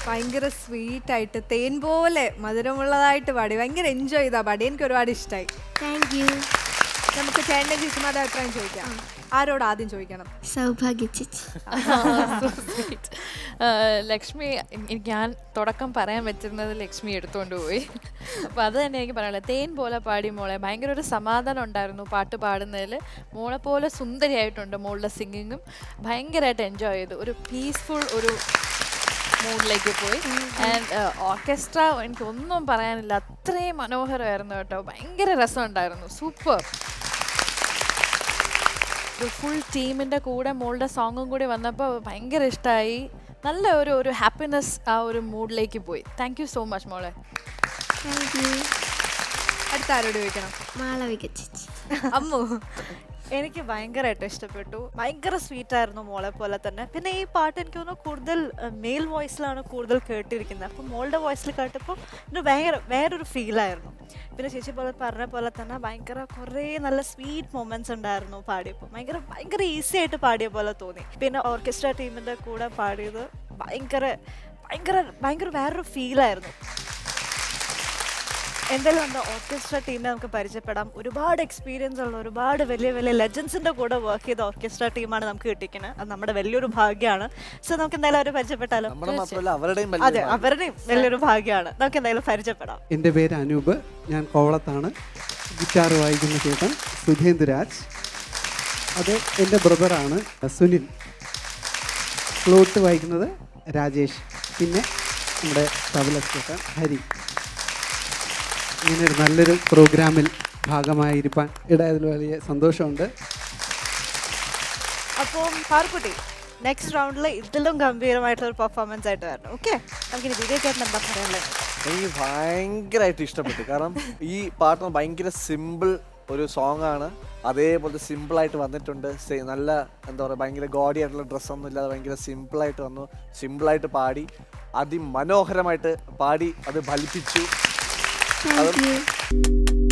ഭയങ്കര സ്വീറ്റ് ആയിട്ട് തേൻ പോലെ മധുരമുള്ളതായിട്ട് പാടി ഭയങ്കര എൻജോയ് ചെയ്താ പാടി. എനിക്ക് ഒരുപാട് ഇഷ്ടമായി. Thank you. നമുക്ക് ചേട്ടൻ്റെ ചേച്ചിമാരുടെ അഭിപ്രായം ചോദിക്കാം. ആരോട് ആദ്യം ചോദിക്കണം? സൗഭാഗ്യ ചേച്ചി. ലക്ഷ്മി, ഞാൻ തുടക്കം പറയാൻ വെച്ചിരുന്നത് ലക്ഷ്മി എടുത്തുകൊണ്ട് പോയി. അപ്പോൾ അത് തന്നെ എനിക്ക് പറയാനുള്ളത്. തേൻ പോലെ പാടി മോളെ. ഭയങ്കര ഒരു സമാധാനം ഉണ്ടായിരുന്നു പാട്ട് പാടുന്നതിൽ. മോളെ പോലെ സുന്ദരിയായിട്ടുണ്ട് മോളുടെ സിംഗിങ്ങും. ഭയങ്കരമായിട്ട് എൻജോയ് ചെയ്തു. ഒരു പീസ്ഫുൾ ഒരു മൂഡിലേക്ക് പോയി. ആൻഡ് ഓർക്കസ്ട്ര എനിക്കൊന്നും പറയാനില്ല, അത്രയും മനോഹരമായിരുന്നു കേട്ടോ. ഭയങ്കര രസമുണ്ടായിരുന്നു. സൂപ്പർ. ഒരു ഫുൾ ടീമിൻ്റെ കൂടെ മോളുടെ സോങ്ങും കൂടി വന്നപ്പോൾ ഭയങ്കര ഇഷ്ടമായി. നല്ല ഒരു ഹാപ്പിനെസ് ആ ഒരു മൂഡിലേക്ക് പോയി. താങ്ക് യു സോ മച്ച് മോളെ. Thank you. അടുത്ത ആരോട് ചോദിക്കണം? മാളവിക ചേച്ചി. അമ്മു. എനിക്ക് ഭയങ്കരമായിട്ട് ഇഷ്ടപ്പെട്ടു. ഭയങ്കര സ്വീറ്റ് ആയിരുന്നു മോളെ പോലെ തന്നെ. പിന്നെ ഈ പാട്ട് എനിക്ക് തോന്നുന്നു കൂടുതൽ മെയിൽ വോയിസിലാണ് കൂടുതൽ കേട്ടിരിക്കുന്നത്. അപ്പം മോളുടെ വോയിസിൽ കേട്ടപ്പോൾ ഇത് വേറൊരു ഫീലായിരുന്നു. പിന്നെ ചേച്ചി പോലെ പറഞ്ഞ പോലെ തന്നെ ഭയങ്കര കുറേ നല്ല സ്വീറ്റ് മൊമെന്റ്സ് ഉണ്ടായിരുന്നു പാടിയപ്പോൾ. ഭയങ്കര ഈസി ആയിട്ട് പാടിയ പോലെ തോന്നി. പിന്നെ ഓർക്കസ്ട്ര ടീമിൻ്റെ കൂടെ പാടിയത് ഭയങ്കര വേറൊരു ഫീലായിരുന്നു. എന്തായാലും നമ്മുടെ ഓർക്കസ്ട്ര ടീമിനെ നമുക്ക് പരിചയപ്പെടാം. ഒരുപാട് എക്സ്പീരിയൻസ് ഉള്ള ഒരുപാട് വലിയ ലെജൻസിൻ്റെ കൂടെ വർക്ക് ചെയ്ത ഓർക്കസ്ട്ര ടീമാണ് നമുക്ക് കിട്ടിക്കുന്നത്. അത് നമ്മുടെ വലിയൊരു ഭാഗ്യമാണ്. സോ നമുക്ക് എന്തായാലും അവരെ പരിചയപ്പെട്ടാലോ? അതെ, അവരുടെയും വലിയൊരു ഭാഗ്യമാണ്. നമുക്ക് എന്തായാലും പരിചയപ്പെടാം. എൻ്റെ പേര് അനൂപ്. ഞാൻ കോവളത്താണ്. ഗിറ്റാർ വായിക്കുന്ന ചേട്ടൻ സുധേന്ദുരാജ്. അത് എൻ്റെ ബ്രദറാണ് സുനിൽ. ഫ്ലൂട്ട് വായിക്കുന്നത് രാജേഷ്. പിന്നെ നമ്മുടെ തബല ചേട്ടൻ ഹരി. ഇങ്ങനെ ഒരു നല്ലൊരു പ്രോഗ്രാമിൽ ഭാഗമായിരിക്കാൻ ഇടയായതിൽ വലിയ സന്തോഷമുണ്ട്. അപ്പം പാർക്കുട്ടി, നെക്സ്റ്റ് റൗണ്ടിൽ ഇതിലും ഗംഭീരമായിട്ടുള്ള ഒരു പെർഫോമൻസ് ആയിട്ട് വരണം. ഓക്കെ, നമുക്കിനി വിജയ് ചേട്ടൻ എന്താ പറയാനുള്ളത്? എനിക്ക് ഭയങ്കരമായിട്ട് ഇഷ്ടപ്പെട്ടു. കാരണം ഈ പാട്ട് ഭയങ്കര സിമ്പിൾ ഒരു സോങ് ആണ്. അതേപോലെ സിമ്പിളായിട്ട് വന്നിട്ടുണ്ട്. നല്ല എന്താ പറയുക, ഭയങ്കര ഗോഡി ആയിട്ടുള്ള ഡ്രസ്സൊന്നും ഇല്ലാതെ ഭയങ്കര സിമ്പിളായിട്ട് വന്നു. സിമ്പിളായിട്ട് പാടി, അതിമനോഹരമായിട്ട് പാടി, അത് ഫലിപ്പിച്ചു. Thank you.